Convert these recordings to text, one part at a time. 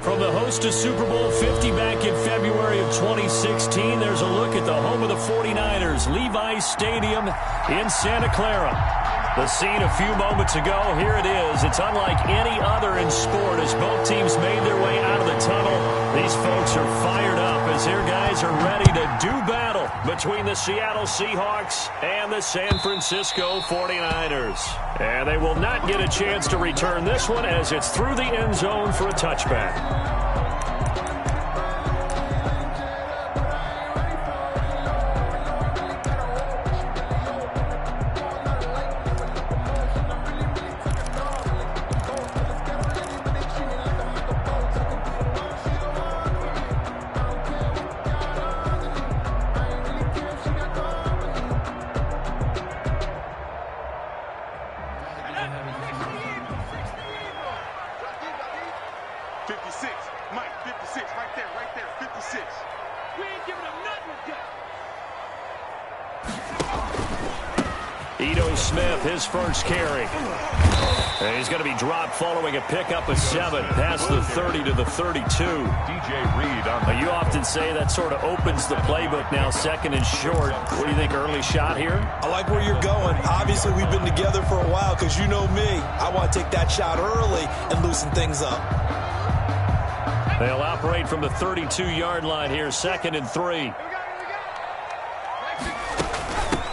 From the host to Super Bowl 50 back in February of 2016, there's a look at the home of the 49ers, Levi's Stadium in Santa Clara. The scene a few moments ago, here it is. It's unlike any other in sport as both teams made their way out of the tunnel. These folks are fired up as their guys are ready to do battle between the Seattle Seahawks and the San Francisco 49ers. And they will not get a chance to return this one as it's through the end zone for a touchback. His first carry. And he's going to be dropped following a pickup of 7 past the 30 to the 32. DJ Reed on You often say that sort of opens the playbook now, second and short. What do you think, early shot here? I like where you're going. Obviously, we've been together for a while because you know me. I want to take that shot early and loosen things up. They'll operate from the 32-yard line here, 2nd and 3.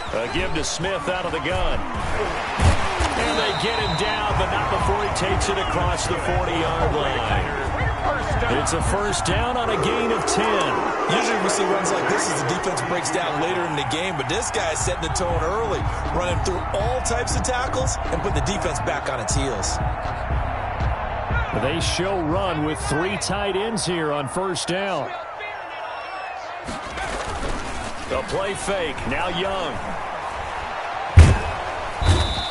A give to Smith out of the gun. And they get him down, but not before he takes it across the 40-yard line. It's a first down on a gain of 10. Usually we see runs like this as the defense breaks down later in the game, but this guy is setting the tone early, running through all types of tackles and putting the defense back on its heels. They show run with 3 tight ends here on first down. The play fake, now Young.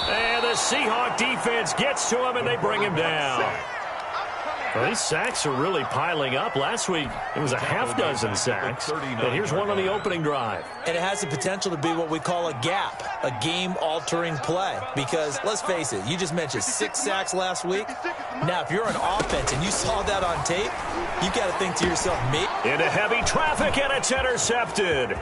And the Seahawk defense gets to him, and they bring him down. Well, these sacks are really piling up. Last week, it was a half-dozen sacks. And here's one on the opening drive. And it has the potential to be what we call a gap, a game-altering play. Because, let's face it, you just mentioned 6 sacks last week. Now, if you're an offense and you saw that on tape, you got to think to yourself, mate. Into heavy traffic, and it's intercepted.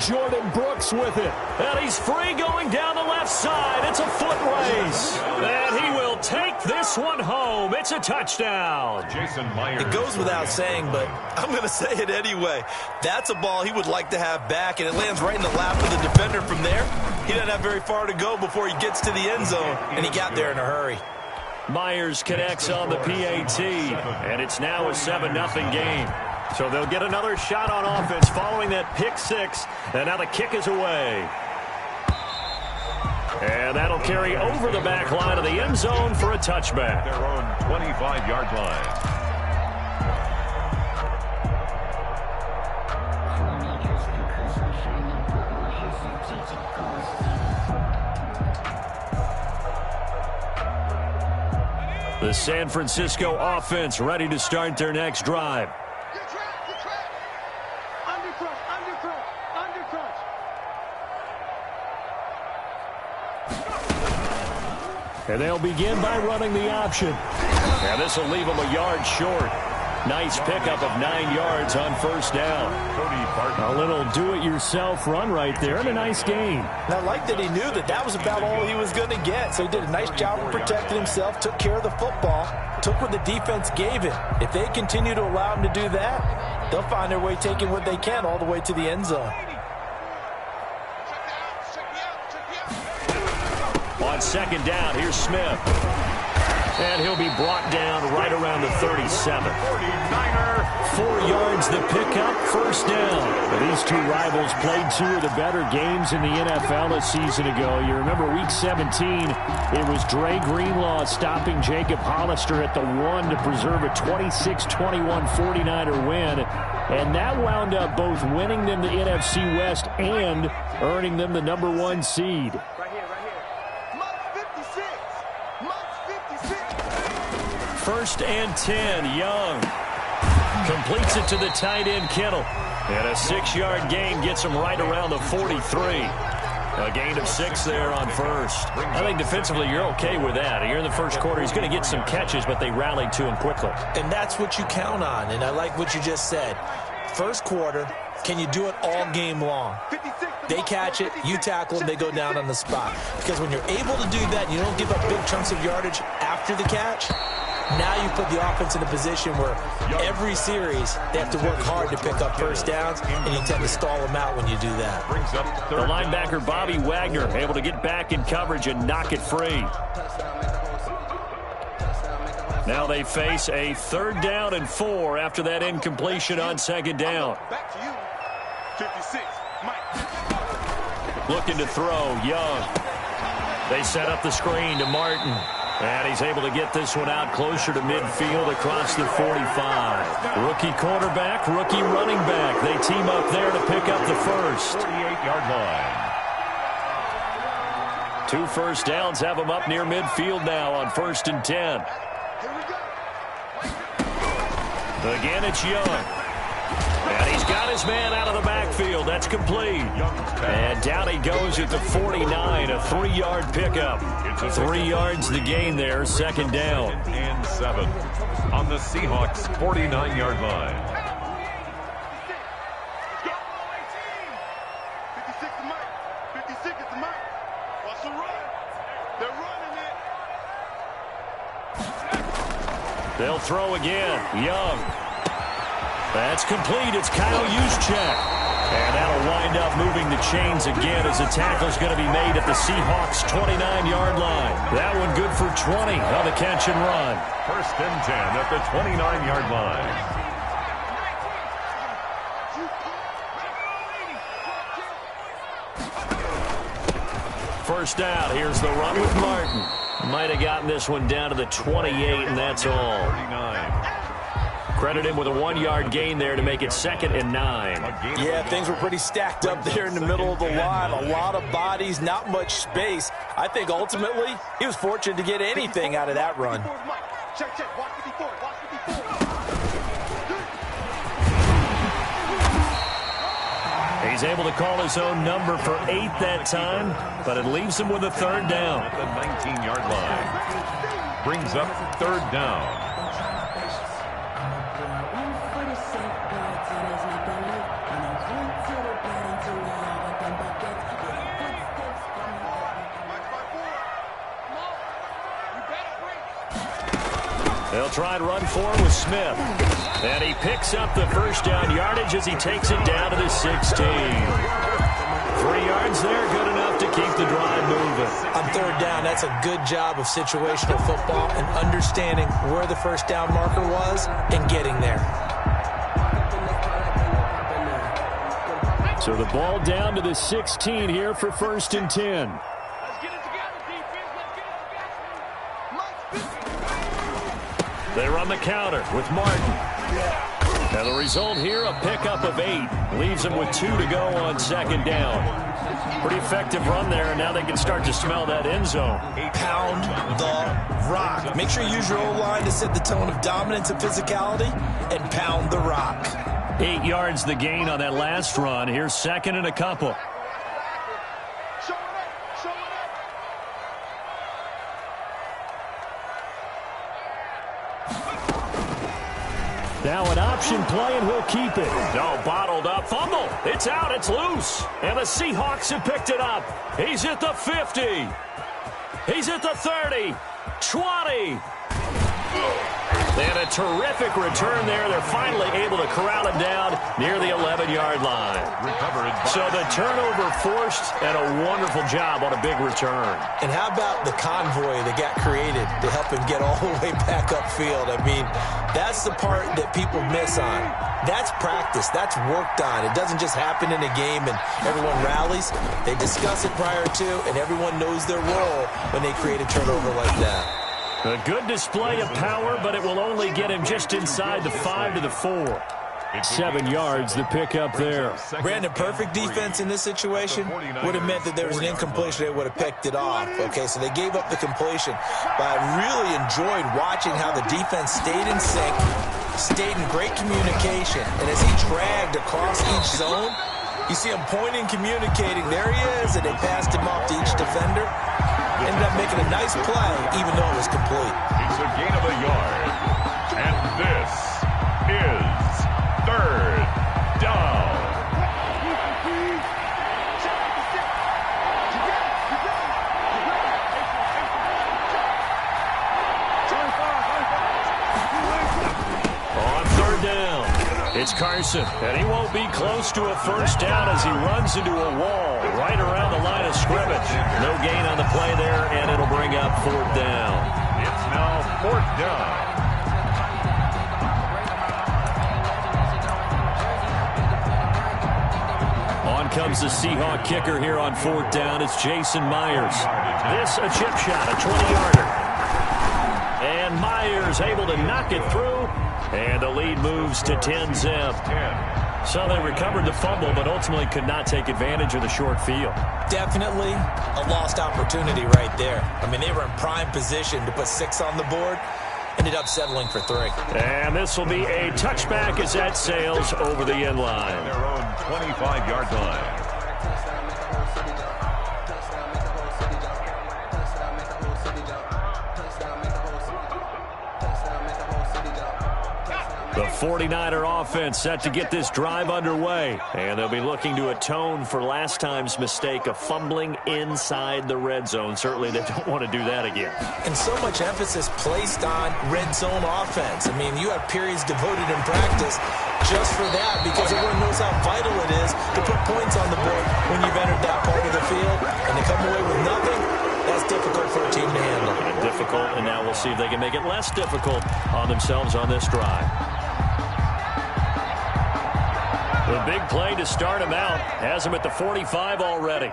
Jordan Brooks with it. And he's free going down the left side. It's a foot race. And he will take this one home. It's a touchdown. Jason Myers. It goes without saying, but I'm going to say it anyway. That's a ball he would like to have back, and it lands right in the lap of the defender from there. He doesn't have very far to go before he gets to the end zone, and he got there in a hurry. Myers connects on the PAT, and it's now a 7-0 game. So they'll get another shot on offense following that pick 6, and now the kick is away. And that'll carry over the back line of the end zone for a touchback. Their own 25-yard line. The San Francisco offense ready to start their next drive. And they'll begin by running the option. And this will leave them a yard short. Nice pickup of 9 yards on first down. A little do-it-yourself run right there and a nice gain. And I like that he knew that that was about all he was going to get. So he did a nice job of protecting himself, took care of the football, took what the defense gave him. If they continue to allow him to do that, they'll find their way taking what they can all the way to the end zone. On second down, here's Smith. And he'll be brought down right around the 37. 4 yards the pickup, first down. These two rivals played 2 of the better games in the NFL a season ago. You remember week 17, it was Dre Greenlaw stopping Jacob Hollister at the 1 to preserve a 26-21 49er win. And that wound up both winning them the NFC West and earning them the number 1 seed. First and 10, Young completes it to the tight end, Kittle. And a 6-yard gain gets him right around the 43. A gain of 6 there on first. I think defensively you're okay with that. Here in the first quarter, he's going to get some catches, but they rallied to him quickly. And that's what you count on, and I like what you just said. First quarter, can you do it all game long? They catch it, you tackle them, they go down on the spot. Because when you're able to do that, and you don't give up big chunks of yardage after the catch, now you put the offense in a position where every series they have to work hard to pick up first downs, and you tend to stall them out when you do that. The linebacker, Bobby Wagner, able to get back in coverage and knock it free. Now they face a 3rd down and 4 after that incompletion on 2nd down. Back to you. 56, Mike. Looking to throw, Young. They set up the screen to Martin. And he's able to get this one out closer to midfield across the 45. Rookie quarterback, rookie running back. They team up there to pick up the first. 48-yard line. 2 first downs have them up near midfield now on 1st and 10. Again, it's Young. And he's got his man out of the backfield. That's complete. And down he goes at the 49, a 3-yard pickup. 3 yards the gain there, 2nd down. And 7 on the Seahawks' 49-yard line. 56 to Mike. 56 to Mike. Watch the run. They're running it. They'll throw again. Young. That's complete. It's Kyle Juszczyk. And that'll wind up moving the chains again as the tackle's going to be made at the Seahawks' 29-yard line. That one good for 20 on the catch and run. 1st and 10 at the 29-yard line. First down. Here's the run with Martin. Might have gotten this one down to the 28, and that's all. 39. Credit him with a 1-yard gain there to make it 2nd and 9. Yeah, things were pretty stacked up there in the middle of the line. A lot of bodies, not much space. I think ultimately he was fortunate to get anything out of that run. Check, check. Watch 54. Watch 54. He's able to call his own number for 8 that time, but it leaves him with a 3rd down. At the 19-yard line. Brings up 3rd down. They'll try and run for it with Smith. And he picks up the first down yardage as he takes it down to the 16. 3 yards there, good enough to keep the drive moving. On 3rd down, that's a good job of situational football and understanding where the first down marker was and getting there. So the ball down to the 16 here for 1st and 10. They run the counter with Martin. Now the result here, a pickup of 8. Leaves them with 2 to go on 2nd down. Pretty effective run there, and now they can start to smell that end zone. Pound the rock. Make sure you use your O-line to set the tone of dominance and physicality, and pound the rock. 8 yards the gain on that last run. Here's 2nd and a couple. Now an option play, and we'll keep it. No, bottled up. Fumble. It's out. It's loose. And the Seahawks have picked it up. He's at the 50. He's at the 30. 20. And a terrific return there. They're finally able to corral him down near the 11-yard line. So the turnover forced, and a wonderful job on a big return. And how about the convoy that got created to help him get all the way back upfield? I mean, that's the part that people miss on. That's practice. That's worked on. It doesn't just happen in a game and everyone rallies. They discuss it prior to, and everyone knows their role when they create a turnover like that. A good display of power, but it will only get him just inside the 5 to the 4. 7 yards, the pickup there. Brandon, perfect defense in this situation would have meant that there was an incompletion. They would have picked it off. Okay, so they gave up the completion. But I really enjoyed watching how the defense stayed in sync, stayed in great communication. And as he dragged across each zone, You see him pointing, communicating. There he is, and they passed him off to each defender. Ended up making a nice play, even though it was complete. It's a gain of a yard. And this is third down. On third down, it's Carson, and he won't be close to a first down as he runs into a wall right around the line of scrimmage. No gain on the play there, and it'll bring up fourth down. It's now fourth down. On comes the Seahawk kicker here on fourth down. It's Jason Myers. This a chip shot, a 20-yarder. And Myers able to knock it through, and the lead moves to 10-zip. So they recovered the fumble, but ultimately could not take advantage of the short field. Definitely a lost opportunity right there. I mean, they were in prime position to put 6 on the board. Ended up settling for 3. And this will be a touchback as that sails over the end line. Their own 25-yard line. The 49er offense set to get this drive underway, and they'll be looking to atone for last time's mistake of fumbling inside the red zone. Certainly they don't want to do that again. And so much emphasis placed on red zone offense. I mean, you have periods devoted in practice just for that, because everyone knows how vital it is to put points on the board when you've entered that part of the field, and to come away with nothing. That's difficult for a team to handle. And difficult, and now we'll see if they can make it less difficult on themselves on this drive. The big play to start him out has him at the 45 already.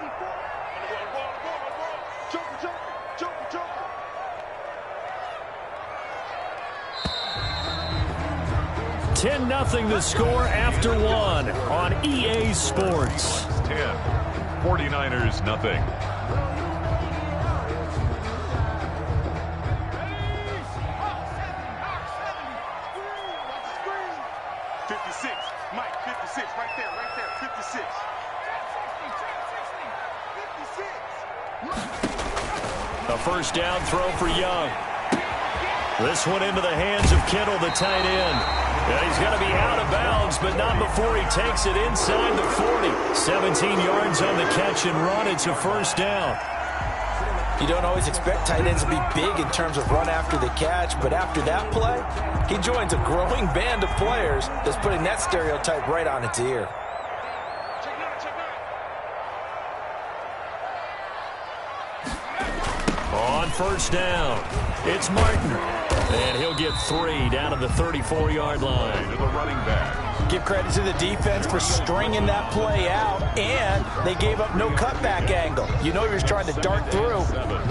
10-0 the score after 1 on EA Sports. 10. 49ers nothing. A first down throw for Young. This one into the hands of Kittle, the tight end. And he's going to be out of bounds, but not before he takes it inside the 40. 17 yards on the catch and run. It's a first down. You don't always expect tight ends to be big in terms of run after the catch, but after that play, he joins a growing band of players that's putting that stereotype right on its ear. On first down, it's Martin. And he'll get 3 down to the 34-yard line. To the running back. Give credit to the defense for stringing that play out, and they gave up no cutback angle. You know he was trying to dart through.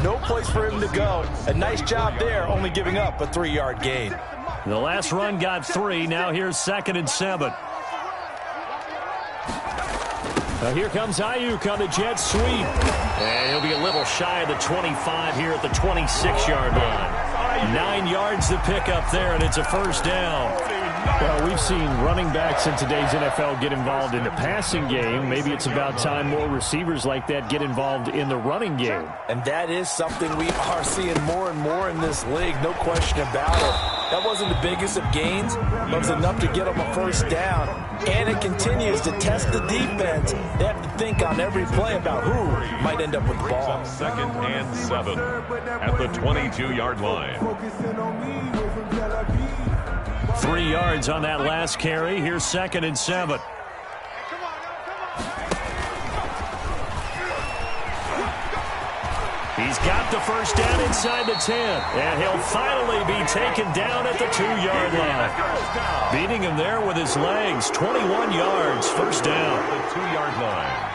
No place for him to go. A nice job there, only giving up a 3-yard gain. The last run got 3. Now here's 2nd and 7. Now here comes Ayuk on the jet sweep. And he'll be a little shy of the 25 here at the 26-yard line. 9 yards to pick up there, and it's a first down. Well, we've seen running backs in today's NFL get involved in the passing game. Maybe it's about time more receivers like that get involved in the running game. And that is something we are seeing more and more in this league, no question about it. That wasn't the biggest of gains, but it was enough to get them a first down. And it continues to test the defense. They have to think on every play about who might end up with the ball. 2nd and 7 at the 22-yard line. 3 yards on that last carry. Here's 2nd and 7. He's got the first down inside the 10, and he'll finally be taken down at the 2-yard line. Beating him there with his legs, 21 yards, first down. The 2-yard line.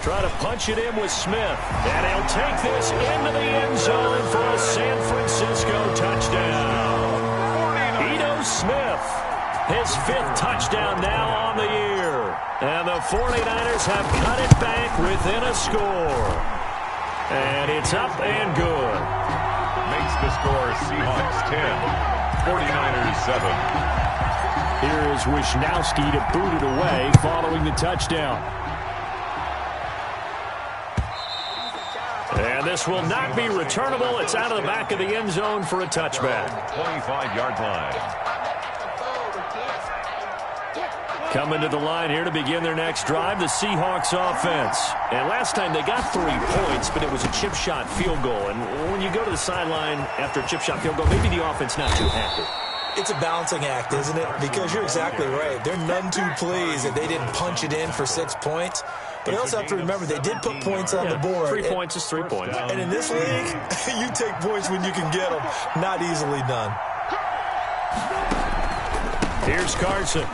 Try to punch it in with Smith. And he'll take this into the end zone for a San Francisco touchdown. Ito Smith, his 5th touchdown now on the year. And the 49ers have cut it back within a score. And it's up and good. Makes the score Seahawks 10, 49ers 7. Here is Wisnowski to boot it away following the touchdown. And this will not be returnable. It's out of the back of the end zone for a touchback. 25-yard line. Coming to the line here to begin their next drive, the Seahawks offense. And last time they got 3 points, but it was a chip shot field goal. And when you go to the sideline after a chip shot field goal, maybe the offense not too happy. It's a balancing act, isn't it? Because you're exactly right. They're none too pleased that they didn't punch it in for 6 points. But you also have to remember they did put points on the board. 3 points is 3 points. And in this league, you take points when you can get them. Not easily done. Here's Carson.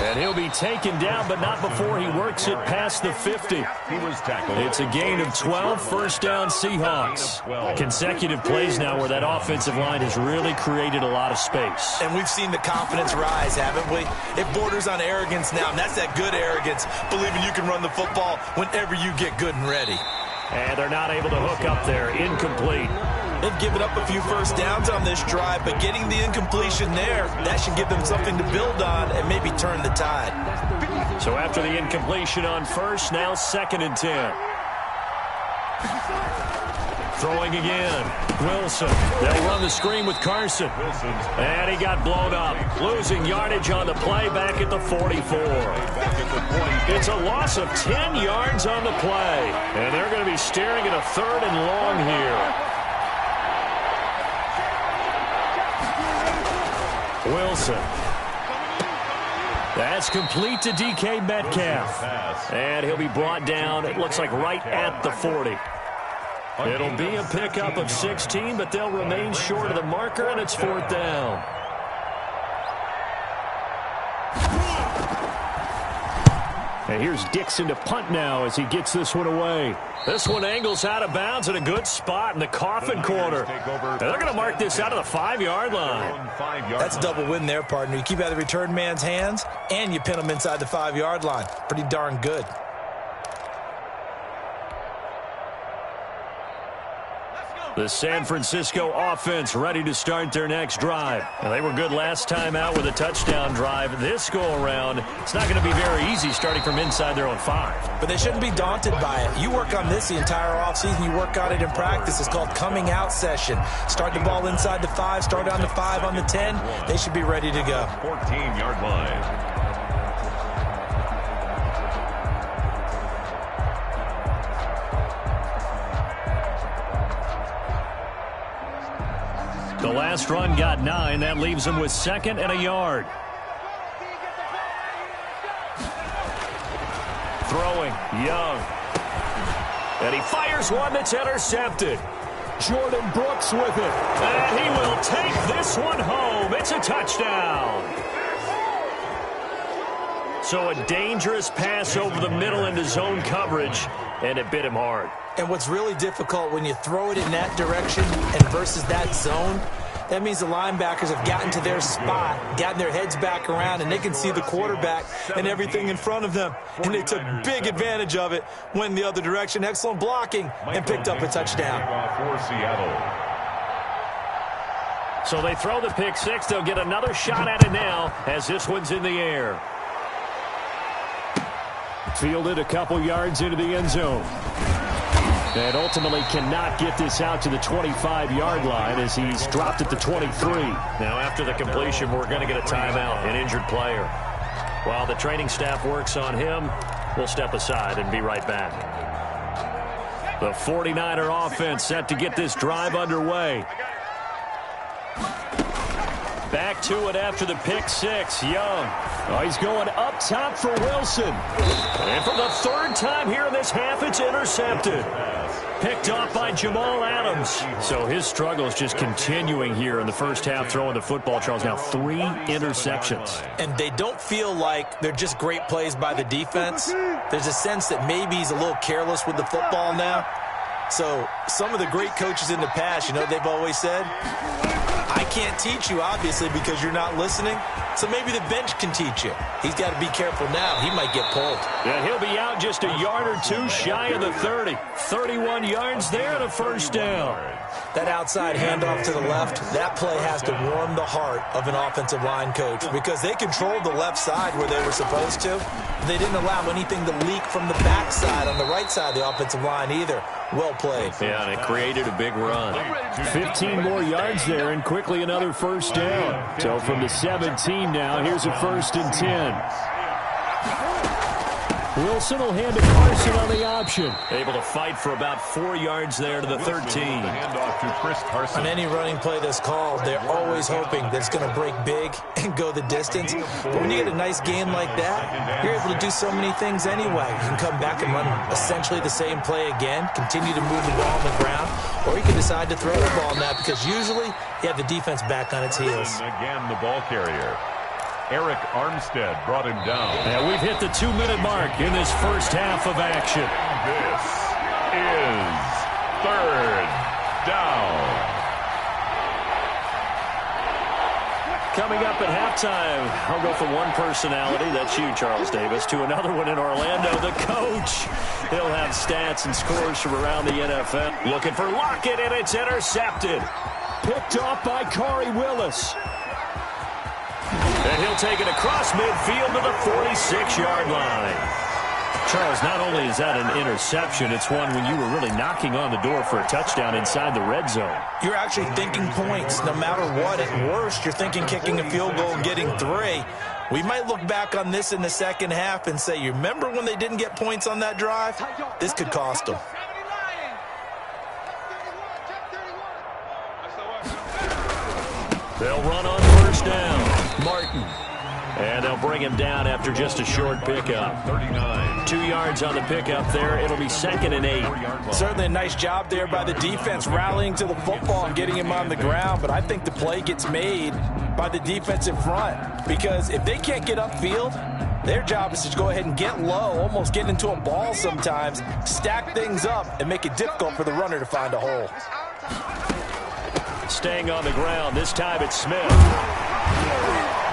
And he'll be taken down, but not before he works it past the 50. He was tackled. It's a gain of 12, first down Seahawks. Consecutive plays now where that offensive line has really created a lot of space. And we've seen the confidence rise, haven't we? It borders on arrogance now, and that's that good arrogance, believing you can run the football whenever you get good and ready. And they're not able to hook up there. Incomplete. They've given up a few first downs on this drive, but getting the incompletion there, that should give them something to build on and maybe turn the tide. So after the incompletion on first, now 2nd and 10. Throwing again. Wilson. They'll run the screen with Carson. And he got blown up. Losing yardage on the play back at the 44. It's a loss of 10 yards on the play. And they're going to be staring at a 3rd and long here. Wilson. That's complete to DK Metcalf. And he'll be brought down, it looks like right at the 40. It'll be a pickup of 16, but they'll remain short of the marker, and it's 4th down. And here's Dixon to punt now as he gets this one away. This one angles out of bounds in a good spot in the coffin corner. And they're going to mark this out of the 5-yard line. That's a double win there, partner. You keep out of the return man's hands, and you pin him inside the 5-yard line. Pretty darn good. The San Francisco offense ready to start their next drive. And they were good last time out with a touchdown drive. This go-around, it's not going to be very easy starting from inside their own 5. But they shouldn't be daunted by it. You work on this the entire offseason. You work on it in practice. It's called coming out session. Start the ball inside the 5, start on the 5, on the 10. They should be ready to go. 14-yard line. The last run got 9. That leaves him with 2nd and a yard. Throwing, Young. And he fires one that's intercepted. Jordan Brooks with it. And he will take this one home. It's a touchdown. So a dangerous pass over the middle into zone coverage, and it bit him hard. And what's really difficult when you throw it in that direction and versus that zone, that means the linebackers have gotten to their spot, gotten their heads back around, and they can see the quarterback and everything in front of them. And they took big advantage of it, went the other direction, excellent blocking, and picked up a touchdown. For Seattle. So they throw the pick 6. They'll get another shot at it now as this one's in the air. Fielded a couple yards into the end zone. And ultimately cannot get this out to the 25-yard line as he's dropped at the 23. Now after the completion, we're going to get a timeout, an injured player. While the training staff works on him, we'll step aside and be right back. The 49er offense set to get this drive underway. Back to it after the pick 6. Young. Oh, he's going up top for Wilson. And for the 3rd time here in this half, it's intercepted. Picked off by Jamal Adams. So his struggle is just continuing here in the first half, throwing the football. Charles, now 3 interceptions. And they don't feel like they're just great plays by the defense. There's a sense that maybe he's a little careless with the football now. So Some of the great coaches in the past, you know, they've always said, I can't teach you, obviously, because you're not listening. So maybe the bench can teach you. He's got to be careful now. He might get pulled. Yeah, he'll be out just a yard or two shy of the 30. 31 yards there and a first down. That outside handoff to the left, that play has to warm the heart of an offensive line coach because they controlled the left side where they were supposed to. They didn't allow anything to leak from the backside on the right side of the offensive line either. Well played. Yeah, and it created a big run. 15 more yards there and quickly another first down. So from the 17 now, here's a 1st and 10. Wilson will hand to Carson on the option. Able to fight for about 4 yards there to the 13. Handoff to Chris Carson. On any running play that's called, they're always hoping that it's going to break big and go the distance. But when you get a nice game like that, you're able to do so many things anyway. You can come back and run essentially the same play again, continue to move the ball on the ground, or you can decide to throw the ball now because usually you have the defense back on its heels. Again, the ball carrier. Eric Armstead brought him down. And we've hit the 2-minute mark in this first half of action. This is 3rd down. Coming up at halftime, I'll go from one personality, that's you, Charles Davis, to another one in Orlando, the coach. He'll have stats and scores from around the NFL. Looking for Lockett, and it's intercepted. Picked off by Corey Willis. And he'll take it across midfield to the 46-yard line. Charles, not only is that an interception, it's one when you were really knocking on the door for a touchdown inside the red zone. You're actually thinking points. No matter what, at worst, you're thinking kicking a field goal and getting 3. We might look back on this in the second half and say, you remember when they didn't get points on that drive? This could cost them. They'll run on first down. Martin. And they'll bring him down after just a short pickup. 39. 2 yards on the pickup there. It'll be 2nd and 8. Certainly a nice job there by the defense rallying to the football and getting him on the ground. But I think the play gets made by the defensive front. Because if they can't get upfield, their job is to go ahead and get low, almost get into a ball sometimes, stack things up, and make it difficult for the runner to find a hole. Staying on the ground. This time it's Smith.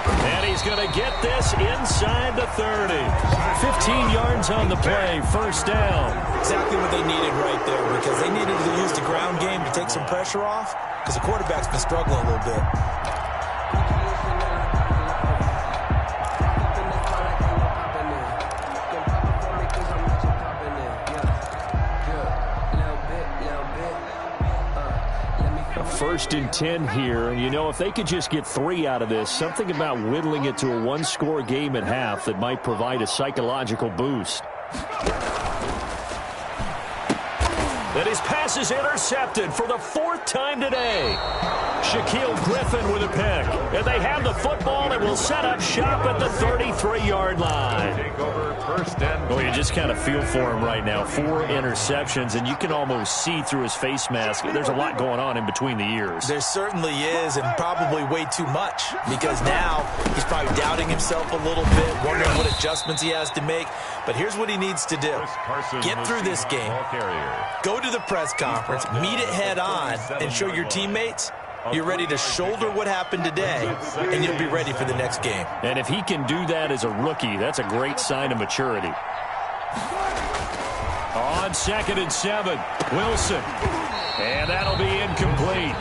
And he's going to get this inside the 30. 15 yards on the play. First down. Exactly what they needed right there because they needed to use the ground game to take some pressure off because the quarterback's been struggling a little bit. First and 10 here, and you know, if they could just get 3 out of this, something about whittling it to a 1-score game at half that might provide a psychological boost. And his pass is intercepted for the 4th time today. Shaquille Griffin with a pick. And they have the football and will set up shop at the 33-yard line. Take over 1st and 10. Well, you just kind of feel for him right now. 4 interceptions, and you can almost see through his face mask. There's a lot going on in between the ears. There certainly is, and probably way too much, because now he's probably doubting himself a little bit, wondering what adjustments he has to make. But here's what he needs to do. Get through this game. Go to the press conference, meet it head on, and show your teammates you're ready to shoulder what happened today, and you'll be ready for the next game. And if he can do that as a rookie, that's a great sign of maturity. On 2nd and 7, Wilson. And that'll be incomplete.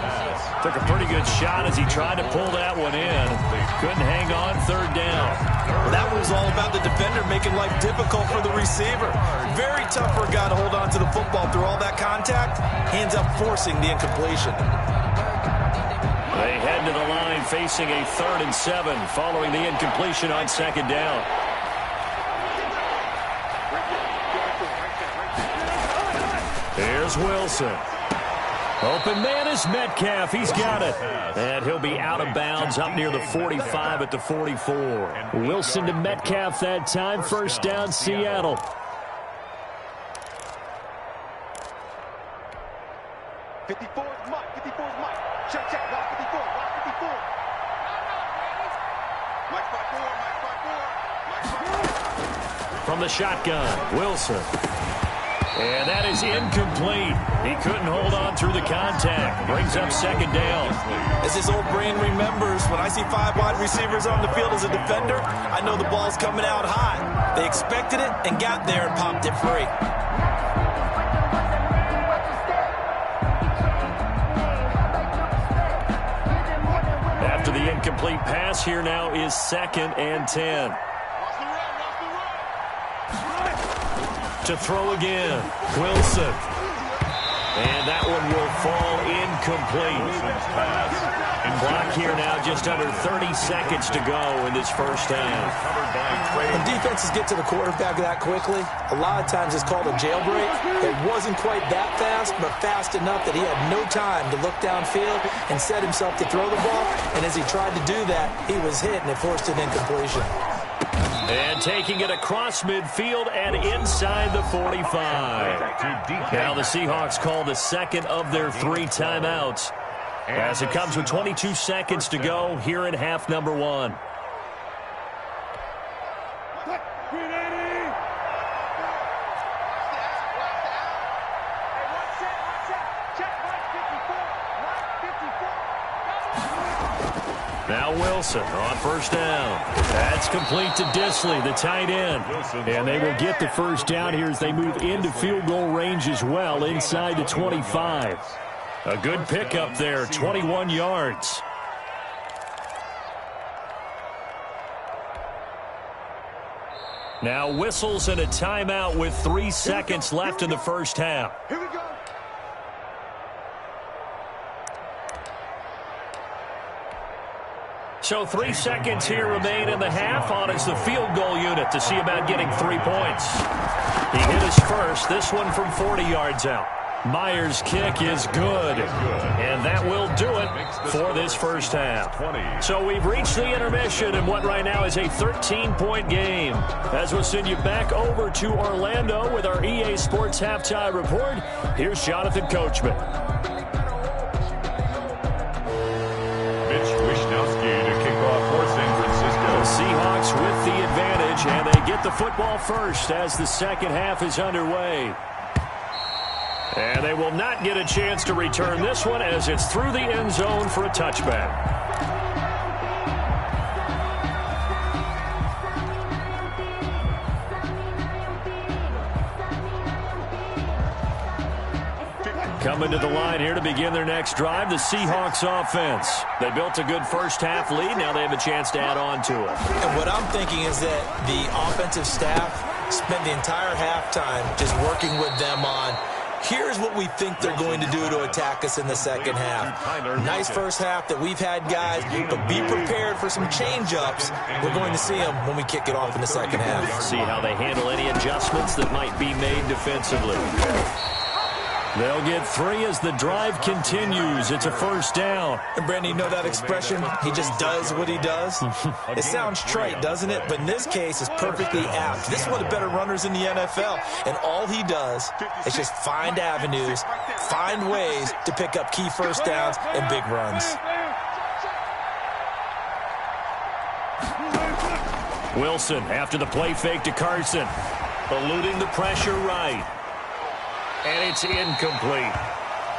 Took a pretty good shot as he tried to pull that one in. Couldn't hang on 3rd down. Well, that was all about the defender making life difficult for the receiver. Very tough for a guy to hold on to the football through all that contact. He ends up forcing the incompletion. They head to the line facing a 3rd and 7 following the incompletion on 2nd down. Here's Wilson. Open man is Metcalf. He's got it. And he'll be out of bounds up near the 45 at the 44. Wilson to Metcalf that time. First down, Seattle. From the shotgun, Wilson. And that is incomplete. He couldn't hold on through the contact. Brings up second down. As his old brain remembers, when I see 5 wide receivers on the field as a defender, I know the ball's coming out high. They expected it and got there and popped it free. After the incomplete pass, here now is 2nd and 10. To throw again, Wilson. And that one will fall incomplete. Clock here now, just under 30 seconds to go in this first half. When defenses get to the quarterback that quickly, a lot of times it's called a jailbreak. It wasn't quite that fast, but fast enough that he had no time to look downfield and set himself to throw the ball. And as he tried to do that, he was hit, and it forced an incompletion. And taking it across midfield and inside the 45. Now the Seahawks call the second of their 3 timeouts, as it comes with 22 seconds to go here in half number 1. Now Wilson on first down. That's complete to Disley, the tight end. And they will get the first down here as they move into field goal range as well, inside the 25. A good pickup there, 21 yards. Now whistles and a timeout with 3 seconds left in the first half. Here we go. So 3 seconds here remain in the half. On is the field goal unit to see about getting 3 points. He hit his first, this one from 40 yards out. Myers' kick is good, and that will do it for this first half. So we've reached the intermission in what right now is a 13-point game. As we'll send you back over to Orlando with our EA Sports Halftime Report, here's Jonathan Coachman. Seahawks with the advantage, and they get the football first as the second half is underway. And they will not get a chance to return this one as it's through the end zone for a touchback. Coming to the line here to begin their next drive, the Seahawks offense. They built a good first half lead. Now they have a chance to add on to it. And what I'm thinking is that the offensive staff spent the entire halftime just working with them on, here's what we think they're going to do to attack us in the second half. Nice first half that we've had, guys, but be prepared for some change-ups. We're going to see them when we kick it off in the second half. See how they handle any adjustments that might be made defensively. They'll get 3 as the drive continues. It's a first down. And, Brandon, you know that expression? He just does what he does? It sounds trite, doesn't it? But in this case, it's perfectly apt. This is one of the better runners in the NFL. And all he does is just find avenues, find ways to pick up key first downs and big runs. Wilson after the play fake to Carson. Eluding the pressure right. And it's incomplete.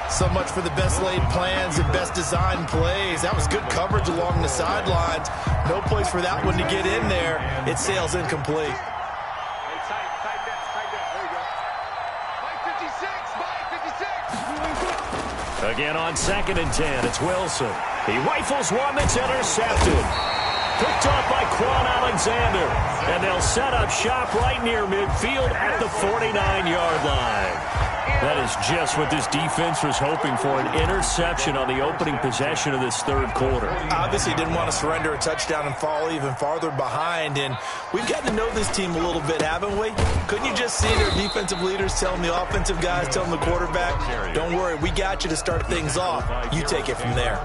So much for the best laid plans and best designed plays. That was good coverage along the sidelines. No place for that one to get in there. It sails incomplete. Again on 2nd and 10, it's Wilson. He rifles one that's intercepted. Picked off by Quan Alexander. And they'll set up shop right near midfield at the 49-yard line. That is just what this defense was hoping for, an interception on the opening possession of this third quarter. Obviously didn't want to surrender a touchdown and fall even farther behind, and we've gotten to know this team a little bit, haven't we? Couldn't you just see their defensive leaders telling the offensive guys, telling the quarterback, don't worry, we got you to start things off. You take it from there.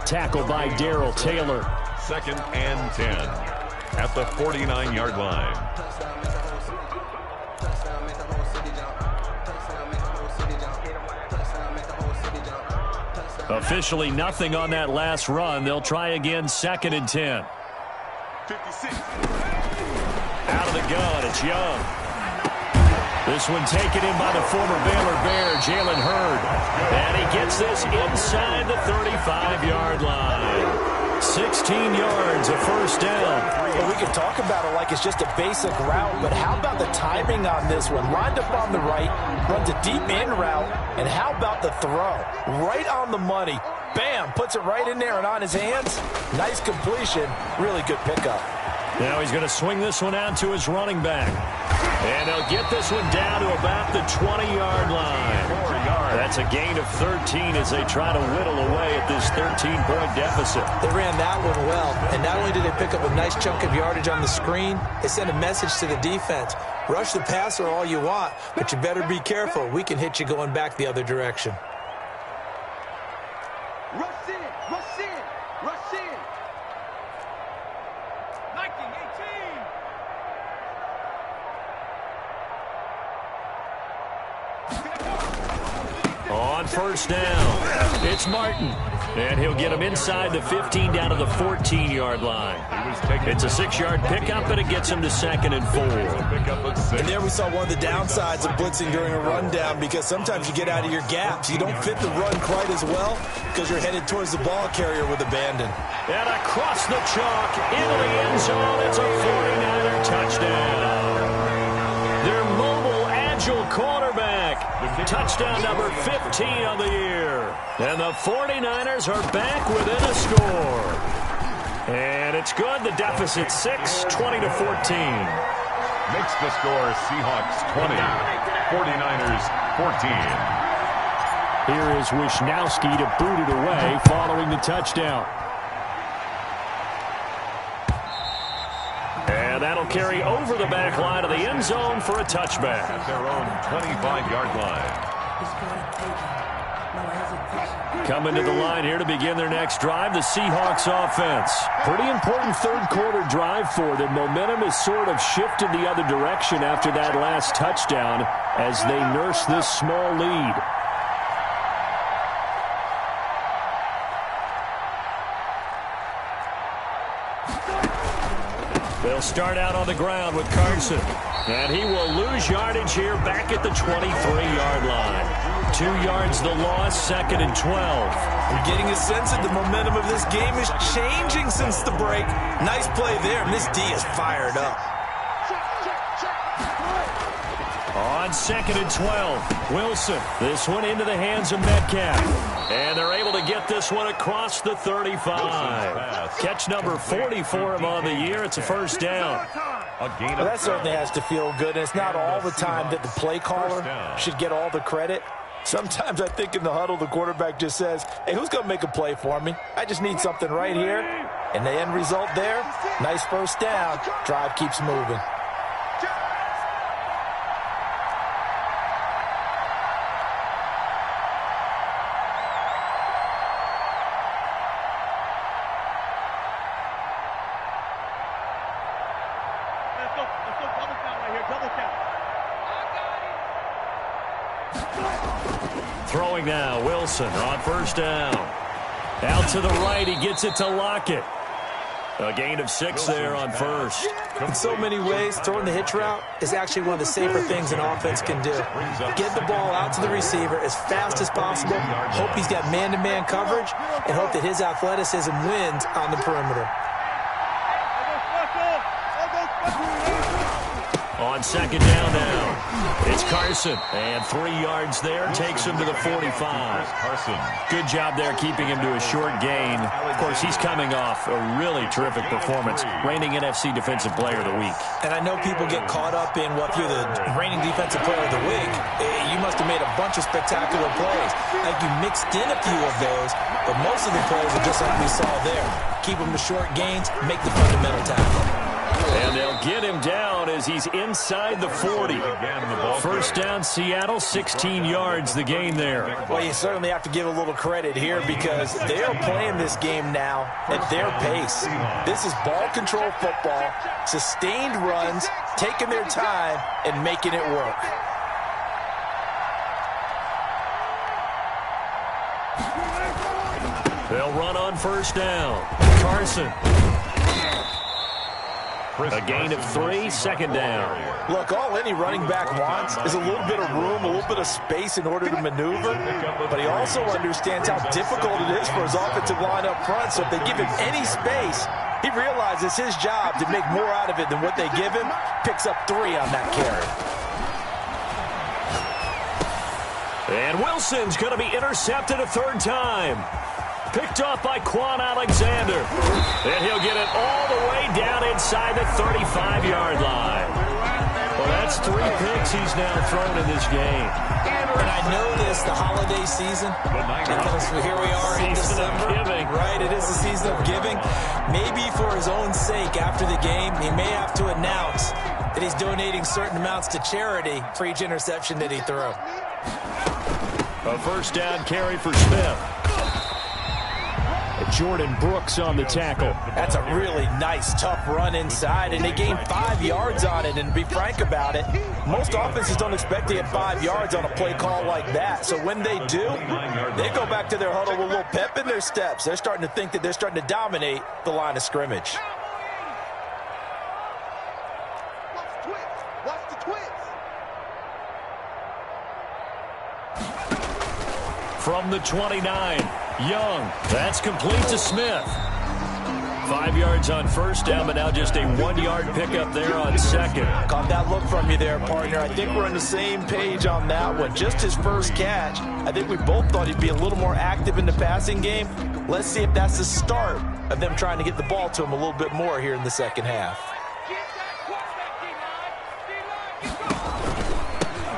Tackle by Darrell Taylor. 2nd and 10 at the 49-yard line. Officially nothing on that last run. They'll try again, 2nd and 10. 56. Out of the gun, it's Young. This one taken in by the former Baylor Bear, Jalen Hurd. And he gets this inside the 35-yard line. 16 yards, a first down. Well, we can talk about it like it's just a basic route, but how about the timing on this one? Lined up on the right, runs a deep in route, and how about the throw? Right on the money. Bam, puts it right in there and on his hands. Nice completion, really good pickup. Now he's going to swing this one out to his running back. And they'll get this one down to about the 20-yard line. That's a gain of 13 as they try to whittle away at this 13-point deficit. They ran that one well, and not only did they pick up a nice chunk of yardage on the screen, they sent a message to the defense. Rush the passer all you want, but you better be careful. We can hit you going back the other direction. Rush in, rush in, rush in. 1918. On first down, it's Martin. And he'll get him inside the 15 down to the 14-yard line. It's a 6-yard pickup, and it gets him to 2nd and 4. And there we saw one of the downsides of blitzing during a rundown, because sometimes you get out of your gaps. You don't fit the run quite as well because you're headed towards the ball carrier with abandon. And across the chalk, into the end zone, it's a 49er touchdown. Their mobile, agile quarterback. Touchdown number 15 of the year. And the 49ers are back within a score. And it's good. The deficit 6, 20 to 14. Makes the score Seahawks 20, 49ers 14. Here is Wisnowski to boot it away following the touchdown. And that'll carry over the back line of the end zone for a touchback. At their own 25-yard line. Coming to the line here to begin their next drive, the Seahawks offense. Pretty important third-quarter drive for them. Momentum has sort of shifted the other direction after that last touchdown as they nurse this small lead. They'll start out on the ground with Carson. And he will lose yardage here back at the 23-yard line. 2 yards the loss, 2nd and 12. I'm getting a sense that the momentum of this game is changing since the break. Nice play there, and this D is fired up. On 2nd and 12, Wilson. This one into the hands of Metcalf. And they're able to get this one across the 35. Catch number 40 for him on the year. It's a first down. Well, that certainly has to feel good, and it's not all the time that the play caller should get all the credit. Sometimes I think in the huddle, the quarterback just says, hey, who's going to make a play for me? I just need something right here. And the end result there, nice first down. Drive keeps moving. Throwing now, Wilson on first down. Out to the right, he gets it to Lockett. A gain of 6 there on first. In so many ways, throwing the hitch route is actually one of the safer things an offense can do. Get the ball out to the receiver as fast as possible, hope he's got man-to-man coverage, and hope that his athleticism wins on the perimeter. On second down now, it's Carson. And 3 yards there, takes him to the 45. Carson. Good job there keeping him to a short gain. Of course, he's coming off a really terrific performance, reigning NFC Defensive Player of the Week. And I know people get caught up in, well, if you're the reigning Defensive Player of the Week, you must have made a bunch of spectacular plays. Like you mixed in a few of those, but most of the plays are just like we saw there. Keep them to short gains, make the fundamental tackle. And they'll get him down as he's inside the 40. First down, Seattle, 16 yards the gain there. Well, you certainly have to give a little credit here because they are playing this game now at their pace. This is ball control football, sustained runs, taking their time and making it work. They'll run on first down. Carson. A gain of 3, second down. Look, all any running back wants is a little bit of room, a little bit of space in order to maneuver, but he also understands how difficult it is for his offensive line up front, so if they give him any space, he realizes his job to make more out of it than what they give him, picks up 3 on that carry. And Wilson's going to be intercepted a third time. Picked off by Quan Alexander. And he'll get it all the way down inside the 35-yard line. Well, that's 3 picks he's now thrown in this game. And I know this, the holiday season, because here we are in December. Right, it is the season of giving. Maybe for his own sake after the game, he may have to announce that he's donating certain amounts to charity for each interception that he threw. A first down carry for Smith. Jordan Brooks on the tackle. That's a really nice, tough run inside, and they gained 5 yards on it. And to be frank about it, most offenses don't expect to get 5 yards on a play call like that. So when they do, they go back to their huddle with a little pep in their steps. They're starting to think that they're starting to dominate the line of scrimmage. Watch the twits. From the 29, Young. That's complete to Smith. 5 yards on first down, but now just a 1-yard pickup there on second. Caught that look from you there, partner. I think we're on the same page on that one. Just his first catch. I think we both thought he'd be a little more active in the passing game. Let's see if that's the start of them trying to get the ball to him a little bit more here in the second half.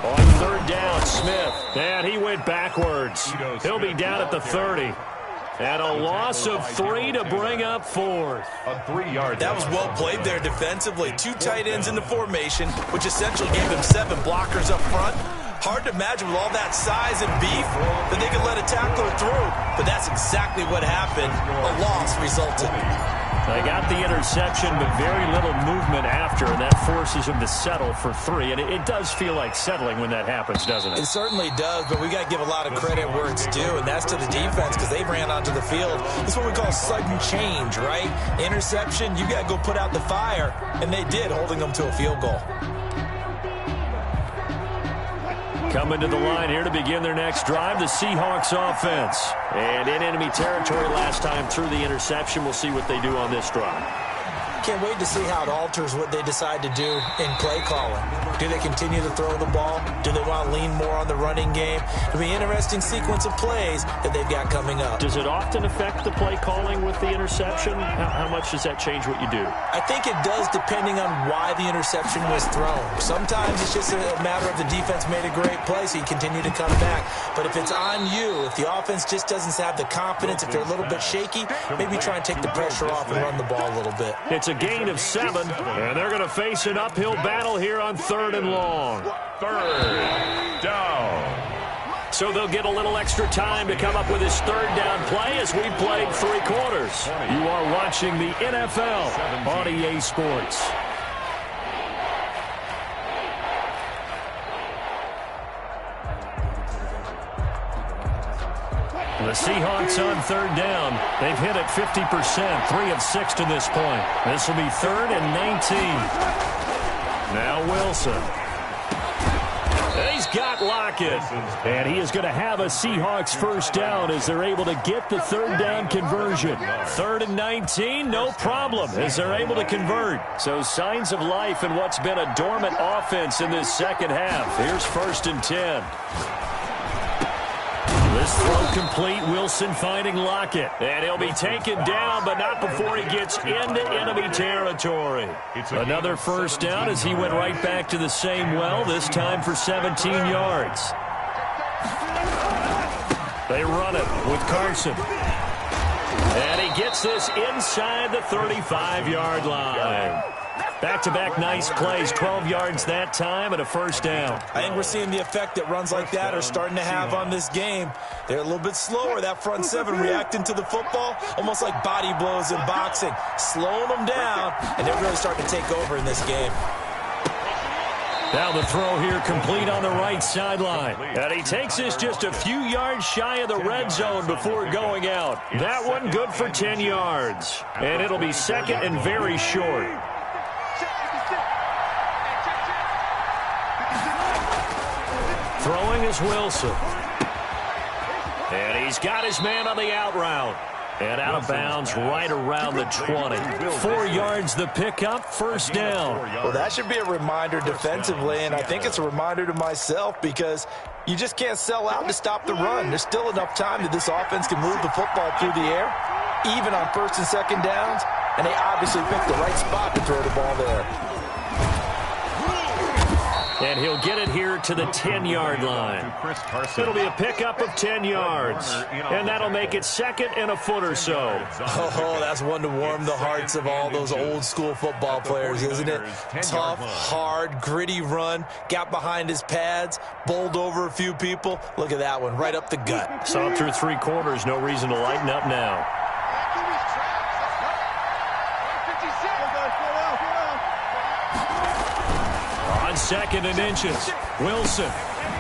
On third down, Smith. And he went backwards. He'll be down at the 30. And a loss of 3 to bring up 4th. A 3-yard. That was well played there defensively. 2 tight ends in the formation, which essentially gave them 7 blockers up front. Hard to imagine with all that size and beef that they could let a tackler through. But that's exactly what happened. A loss resulted. They got the interception, but very little movement after, and that forces them to settle for 3. And it does feel like settling when that happens, doesn't it? It certainly does, but we got to give a lot of credit where it's due, and that's to the defense because they ran onto the field. It's what we call sudden change, right? Interception, you got to go put out the fire, and they did, holding them to a field goal. Coming to the line here to begin their next drive, the Seahawks offense. And in enemy territory last time through the interception. We'll see what they do on this drive. Can't wait to see how it alters what they decide to do in play calling. Do they continue to throw the ball? Do they want to lean more on the running game? It'll be an interesting sequence of plays that they've got coming up. Does it often affect the play calling with the interception? How much does that change what you do? I think it does depending on why the interception was thrown. Sometimes it's just a matter of the defense made a great play, so you continue to come back. But if it's on you, if the offense just doesn't have the confidence, if they're a little bit shaky, maybe try and take the pressure off and run the ball a little bit. It's a gain of 7, and they're going to face an uphill battle here on 3rd and long. 3rd down. So they'll get a little extra time to come up with his 3rd down play as we played 3 quarters. You are watching the NFL on EA Sports. The Seahawks on 3rd down. They've hit it 50%, 3 of 6 to this point. This will be 3rd and 19. Now Wilson. He's got Lockett. And he is going to have a Seahawks first down as they're able to get the 3rd down conversion. 3rd and 19, no problem as they're able to convert. So signs of life in what's been a dormant offense in this second half. Here's 1st and 10. This throw complete. Wilson finding Lockett. And he'll be taken down, but not before he gets into enemy territory. Another first down as he went right back to the same well, this time for 17 yards. They run it with Carson. And he gets this inside the 35-yard line. Back-to-back nice plays, 12 yards that time and a first down. I think we're seeing the effect that runs like that are starting to have on this game. They're a little bit slower, that front 7 reacting to the football, almost like body blows in boxing, slowing them down, and they're really starting to take over in this game. Now the throw here complete on the right sideline. And he takes this just a few yards shy of the red zone before going out. That one good for 10 yards. And it'll be 2nd and very short. Throwing is Wilson. And he's got his man on the out route. And out of bounds right around the 20. 4 yards the pickup, first down. Well, that should be a reminder defensively, and I think it's a reminder to myself because you just can't sell out to stop the run. There's still enough time that this offense can move the football through the air, even on first and second downs, and they obviously picked the right spot to throw the ball there. And he'll get it here to the 10-yard line. It'll be a pickup of 10 yards. And that'll make it second and a foot or so. Oh, that's one to warm the hearts of all those old-school football players, isn't it? Tough, hard, gritty run. Got behind his pads, bowled over a few people. Look at that one, right up the gut. Saw it through 3 quarters. No reason to lighten up now. On second and inches, Wilson.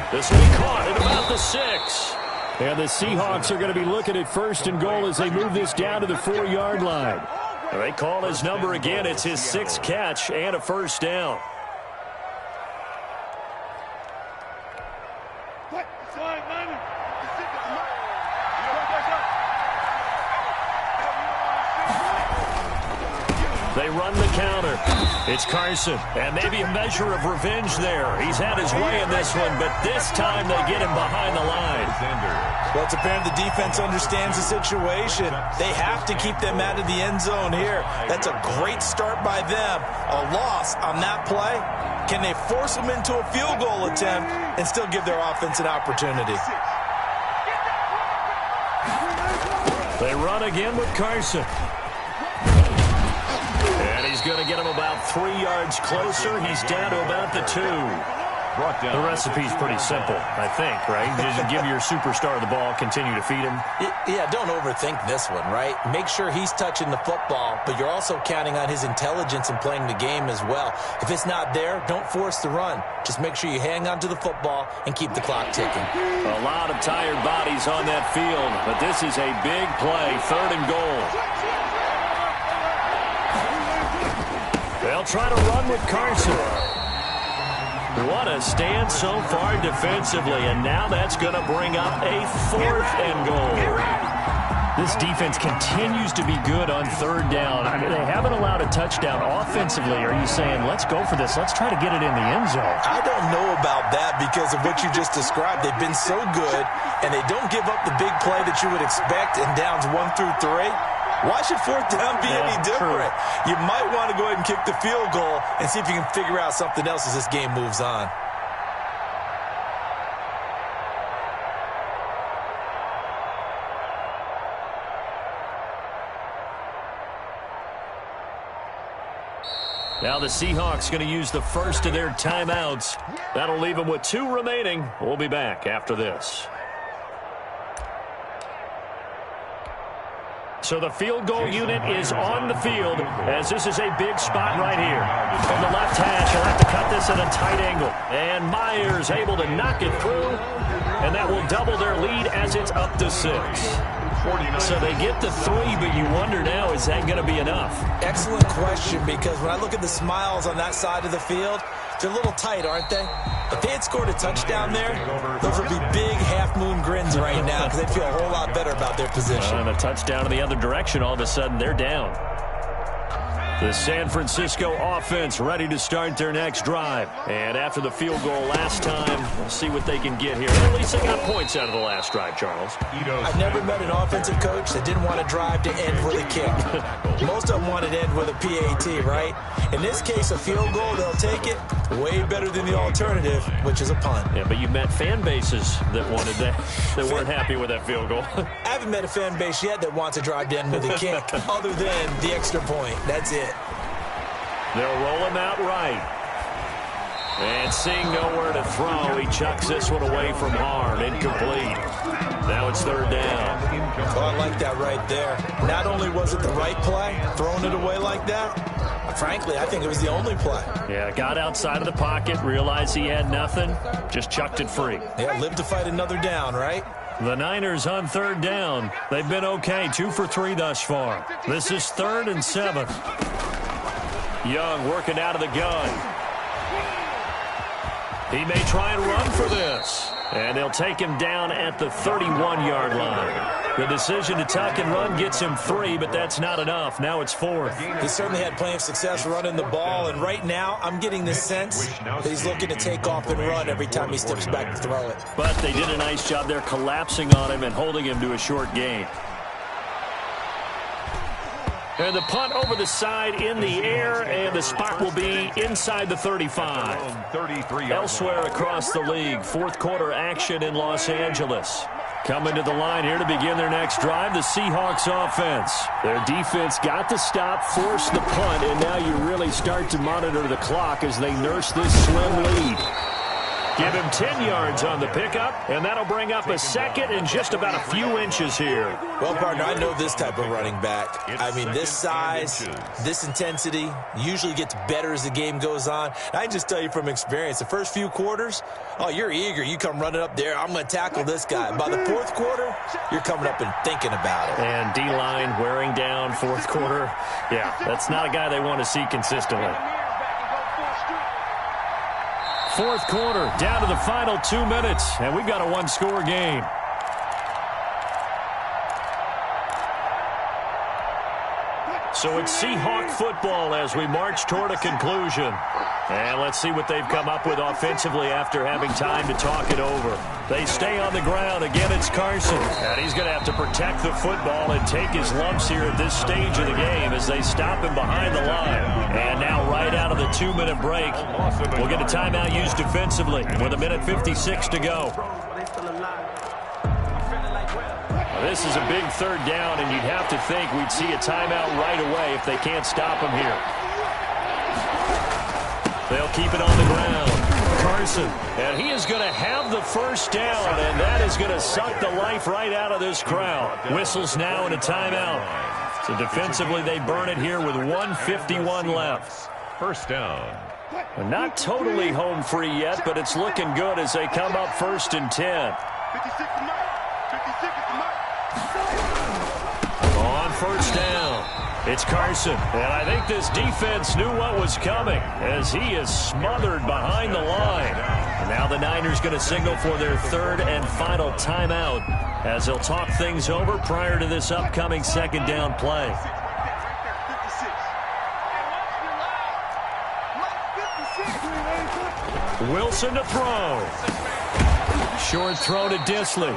This will be caught at about the 6. And the Seahawks are going to be looking at first and goal as they move this down to the 4-yard line. They call his number again. It's his 6th catch and a first down. They run the counter. It's Carson, and maybe a measure of revenge there. He's had his way in this one, but this time they get him behind the line. Well, it's apparent the defense understands the situation. They have to keep them out of the end zone here. That's a great start by them. A loss on that play. Can they force them into a field goal attempt and still give their offense an opportunity? They run again with Carson. And he's going to get him about 3 yards closer. He's down to about the 2. The recipe's pretty simple, I think, right? Just give your superstar the ball, continue to feed him. Yeah, don't overthink this one, right? Make sure he's touching the football, but you're also counting on his intelligence in playing the game as well. If it's not there, don't force the run. Just make sure you hang on to the football and keep the clock ticking. A lot of tired bodies on that field, but this is a big play, 3rd and goal. They'll try to run with Carson. What a stand so far defensively, and now that's going to bring up a 4th and goal. This defense continues to be good on 3rd down. I mean, they haven't allowed a touchdown offensively. Are you saying, let's go for this, let's try to get it in the end zone? I don't know about that because of what you just described. They've been so good, and they don't give up the big play that you would expect in downs 1 through 3. Why should 4th down be any different? You might want to go ahead and kick the field goal and see if you can figure out something else as this game moves on. Now the Seahawks going to use the first of their timeouts. That'll leave them with 2 remaining. We'll be back after this. So the field goal unit is on the field as this is a big spot right here. From the left hash, he'll have to cut this at a tight angle. And Myers able to knock it through. And that will double their lead as it's up to 6. So they get the 3, but you wonder now, is that going to be enough? Excellent question, because when I look at the smiles on that side of the field, they're a little tight, aren't they? If they had scored a touchdown there, those would be big half-moon grins right now because they'd feel a whole lot better about their position. And a touchdown in the other direction, all of a sudden they're down. The San Francisco offense ready to start their next drive. And after the field goal last time, we'll see what they can get here. At least they got points out of the last drive, Charles. I've never met an offensive coach that didn't want to drive to end with a kick. Most of them wanted to end with a PAT, right? In this case, a field goal, they'll take it. Way better than the alternative, which is a punt. Yeah, but you've met fan bases that wanted that, that weren't happy with that field goal. I haven't met a fan base yet that wants to drive to end with a kick, other than the extra point. That's it. They'll roll him out right. And seeing nowhere to throw, he chucks this one away from harm. Incomplete. Now it's 3rd down. Oh, I like that right there. Not only was it the right play, throwing it away like that, frankly, I think it was the only play. Yeah, got outside of the pocket, realized he had nothing, just chucked it free. Yeah, live to fight another down, right? The Niners on 3rd down. They've been okay, 2 for 3 thus far. This is 3rd and 7. Young working out of the gun. He may try and run for this. And they'll take him down at the 31-yard line. The decision to tuck and run gets him 3, but that's not enough. Now it's 4th. He certainly had plenty of success running the ball, and right now I'm getting the sense that he's looking to take off and run every time he steps back to throw it. But they did a nice job there collapsing on him and holding him to a short gain. And the punt over the side in the air, and the spot will be inside the 35. Elsewhere across the league, fourth quarter action in Los Angeles. Coming to the line here to begin their next drive, the Seahawks offense. Their defense got the stop, forced the punt, and now you really start to monitor the clock as they nurse this slim lead. Give him 10 yards on the pickup, and that'll bring up a second and just about a few inches here. Well, partner, I know this type of running back. I mean, this size, this intensity usually gets better as the game goes on. I just tell you from experience, the first few quarters, oh, you're eager. You come running up there, I'm going to tackle this guy. By the fourth quarter, you're coming up and thinking about it. And D-line wearing down fourth quarter. Yeah, that's not a guy they want to see consistently. Fourth quarter, down to the final 2 minutes, and we've got a one-score game. So it's Seahawk football as we march toward a conclusion. And let's see what they've come up with offensively after having time to talk it over. They stay on the ground. Again, it's Carson. And he's going to have to protect the football and take his lumps here at this stage of the game as they stop him behind the line. And now right out of the 2-minute break, we'll get a timeout used defensively with 1:56 to go. This is a big third down, and you'd have to think we'd see a timeout right away if they can't stop him here. They'll keep it on the ground. Carson, and he is going to have the first down, and that is going to suck the life right out of this crowd. Whistles now and a timeout. So defensively, they burn it here with 1:51 left. First down. And not totally home free yet, but it's looking good as they come up 1st and 10. 56 to Mike. 56 to Mike. On first down, it's Carson. And I think this defense knew what was coming as he is smothered behind the line. And now the Niners going to signal for their third and final timeout as they'll talk things over prior to this upcoming second down play. Wilson to throw. Short throw to Disley.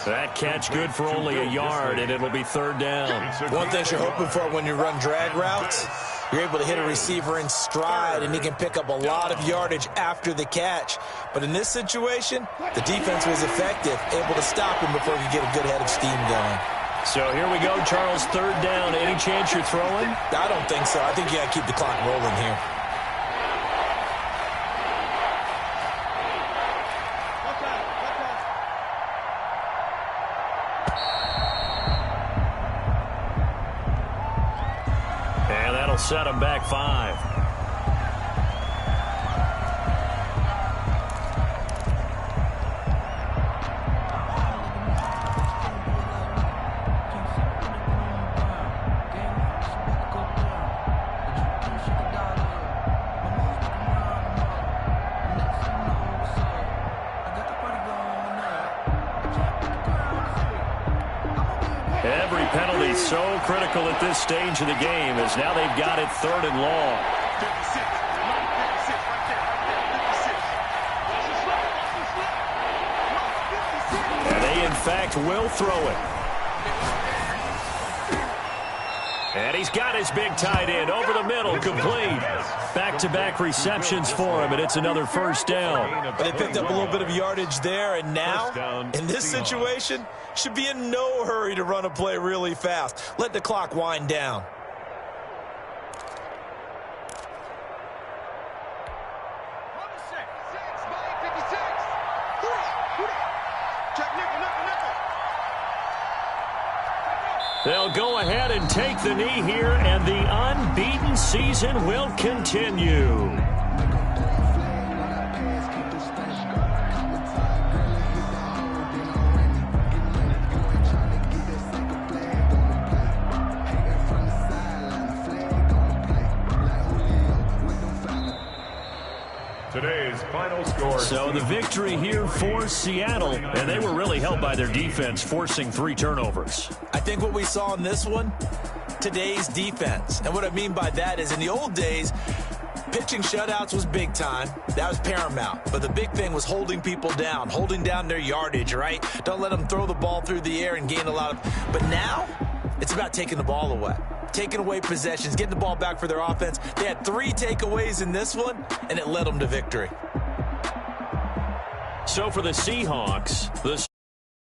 That catch good for only a yard, and it'll be third down. One thing you're hoping for when you run drag routes, you're able to hit a receiver in stride, and he can pick up a lot of yardage after the catch. But in this situation, the defense was effective, able to stop him before he could get a good head of steam going. So here we go, Charles, third down. Any chance you're throwing? I don't think so. I think you got to keep the clock rolling here. Set him back 5. Every penalty so critical at this stage of the game as now they've got it third and long. 56. And they, in fact, will throw it. And he's got his big tight end over the middle, complete. Back-to-back receptions for him, and it's another first down. But they picked up a little bit of yardage there, and now, in this situation, should be in no hurry to run a play really fast. Let the clock wind down. They'll go ahead and take the knee here, and the unbeaten season will continue. Today's final score. So the victory here for Seattle, and they were really helped by their defense, forcing 3 turnovers. I think what we saw in this one, today's defense. And what I mean by that is in the old days, pitching shutouts was big time. That was paramount. But the big thing was holding people down, holding down their yardage, right? Don't let them throw the ball through the air and gain a lot of... But now, it's about taking the ball away. Taking away possessions, getting the ball back for their offense. They had 3 takeaways in this one, and it led them to victory. So for the Seahawks, the